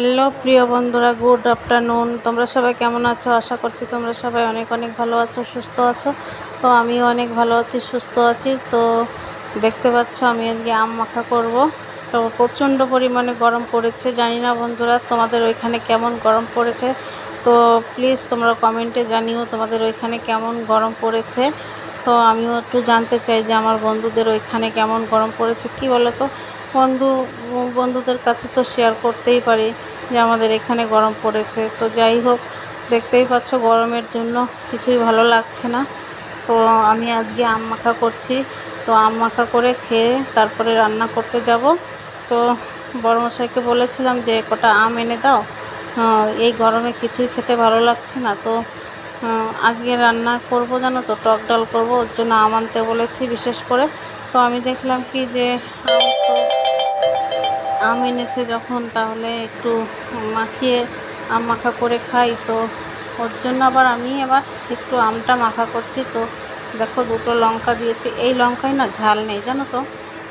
Hello প্রিয় বন্ধুরা, good afternoon. তোমরা সবাই কেমন আছো? আশা করছি তোমরা সবাই অনেক অনেক ভালো আছো, সুস্থ আছো। তো আমিও অনেক ভালো আছি, সুস্থ আছি। তো দেখতে পাচ্ছ আমি আজকে আম মাখা করব। তো প্রচণ্ড পরিমাণে গরম পড়েছে। জানি না বন্ধুরা তোমাদের ওইখানে কেমন গরম পড়েছে। তো প্লিজ তোমরা কমেন্টে জানিও তোমাদের ওইখানে কেমন গরম পড়েছে। তো আমিও একটু জানতে চাই যে আমার বন্ধুদের ওইখানে কেমন গরম পড়েছে। কি বলো তো বন্ধুদের কাছে তো শেয়ার করতেই পারি যে আমাদের এখানে গরম পড়েছে। তো যাই হোক, দেখতেই পাচ্ছ গরমের জন্য কিছুই ভালো লাগছে না। তো আমি আজকে আম মাখা করছি। তো আম মাখা করে খেয়ে তারপরে রান্না করতে যাব। তো বড়মশাইকে বলেছিলাম যে কটা আম এনে দাও, এই গরমে কিছুই খেতে ভালো লাগছে না। তো আজকে রান্না করব, জানো তো, টক ডাল করবো, ওর জন্য আম আনতে বলেছি বিশেষ করে। তো আমি দেখলাম কি যে আম এনেছে যখন, তাহলে একটু মাখিয়ে আম মাখা করে খাই। তো ওর জন্য আবার আমি একটু আমটা মাখা করছি। তো দেখো দুটো লঙ্কা দিয়েছি। এই লঙ্কায় না ঝাল নেই, জানো তো।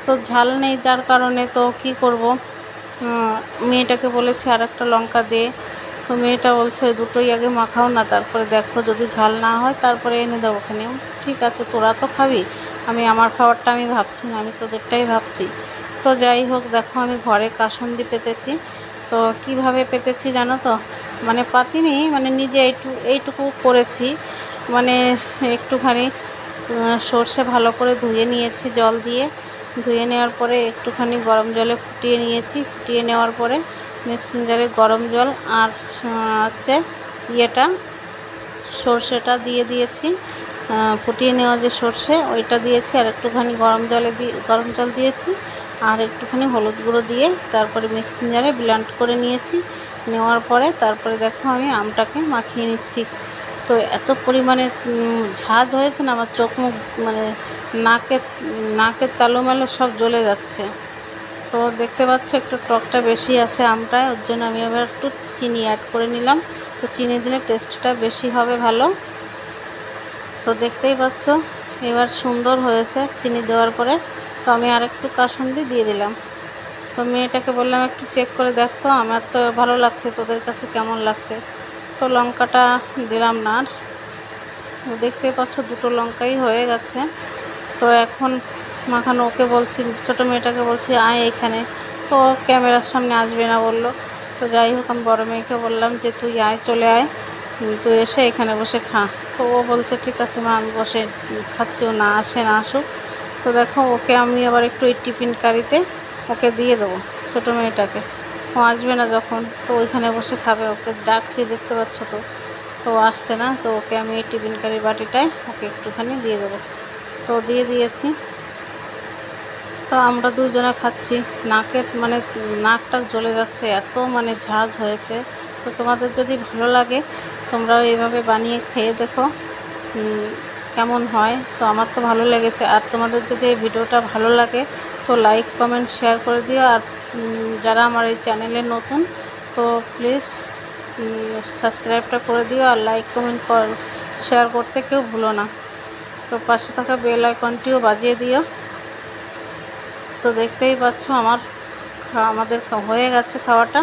তো ঝাল নেই যার কারণে তো কি করব, মেয়েটাকে বলেছি আর একটা লঙ্কা দে। তো মেয়েটা বলছে ওই দুটোই আগে মাখাও না, তারপরে দেখো যদি ঝাল না হয় তারপরে এনে দেবো ওখানে। ঠিক আছে, তোরা তো খাবি, আমি আমার খাবারটা আমি ভাবছি না, আমি তোদেরটাই ভাবছি। তো যাই হোক, দেখো আমি ঘরে কাসুন্দি পেতেছি। তো কিভাবে পেতেছি জানো তো, মানে পাতিনি, মানে নিজে এইটুকু করেছি। মানে একটুখানি সর্ষে ভালো করে ধুয়ে নিয়েছি জল দিয়ে। ধুয়ে নেওয়ার পরে একটুখানি গরম জলে ফুটিয়ে নিয়েছি। ফুটিয়ে নেওয়ার পরে মিক্সিং জারে গরম জল আর হচ্ছে সর্ষেটা দিয়ে দিয়েছি। ফুটিয়ে নেওয়া যে সর্ষে, ওইটা দিয়েছি। আর একটুখানি গরম জল দিয়েছি, আর একটুখানি হলুদ গুঁড়ো দিয়ে তারপরে মিক্সিং জারে ব্লেন্ড করে নিয়েছি। নেওয়ার পরে তারপরে দেখো আমি আমটাকে মাখিয়ে নিচ্ছি। তো এত পরিমাণে ঝাঁজ হয়েছে না, আমার চোখ মুখ মানে নাকের তালুমালো সব জ্বলে যাচ্ছে। তো দেখতে পাচ্ছ একটু টকটা বেশি আছে আমটায়, ওর জন্য আমি এবার একটু চিনি অ্যাড করে নিলাম। তো চিনি দিলে টেস্টটা বেশি হবে ভালো। তো দেখতেই পাচ্ছ এবার সুন্দর হয়েছে চিনি দেওয়ার পরে। তো আমি আর একটু কাসুন্দি দিয়ে দিলাম। তো মেয়েটাকে বললাম একটু চেক করে দেখতো, আমার তো ভালো লাগছে, তোদের কাছে কেমন লাগছে। তো লঙ্কাটা দিলাম না আর। দেখতেই পাচ্ছ দুটো লঙ্কাই হয়ে গেছে। তো এখন মাখানো ওকে বলছি, ছোটো মেয়েটাকে বলছি আয় এখানে। তো ক্যামেরার সামনে আসবে না বললো। তো যাই হোক, আমি বড়ো মেয়েকে বললাম যে তুই আয়, চলে আয়, তুই এসে এখানে বসে খা। তো ও বলছে ঠিক আছে মা, আমি বসে খাচ্ছি, ও না আসুক। তো দেখো ওকে আমি আবার একটু এই টিফিন কারিতে ওকে দিয়ে দেবো, ছোটো মেয়েটাকে। ও আসবে না যখন, তো ওইখানে বসে খাবে। ওকে ডাকছি, দেখতে পাচ্ছ তো, তো আসছে না। তো ওকে আমি এই টিফিন কারির বাটিটায় ওকে একটুখানি দিয়ে দেবো। তো দিয়ে দিয়েছি। তো আমরা দুজনে খাচ্ছি। নাকটা জ্বলে যাচ্ছে, এত মানে ঝাঁজ হয়েছে। তো তোমাদের যদি ভালো লাগে তোমরাও এইভাবে বানিয়ে খেয়ে দেখো কেমন হয়। তো আমার তো ভালো লেগেছে। আর তোমাদের যদি এই ভিডিওটা ভালো লাগে তো লাইক কমেন্ট শেয়ার করে দিও। আর যারা আমার এই চ্যানেলে নতুন, তো প্লিজ সাবস্ক্রাইবটা করে দিও। আর লাইক কমেন্ট শেয়ার করতে কেউ ভুলো না। তো পাশে থাকা বেল আইকনটিও বাজিয়ে দিও। তো দেখতেই পাচ্ছ আমাদের হয়ে গেছে খাওয়াটা।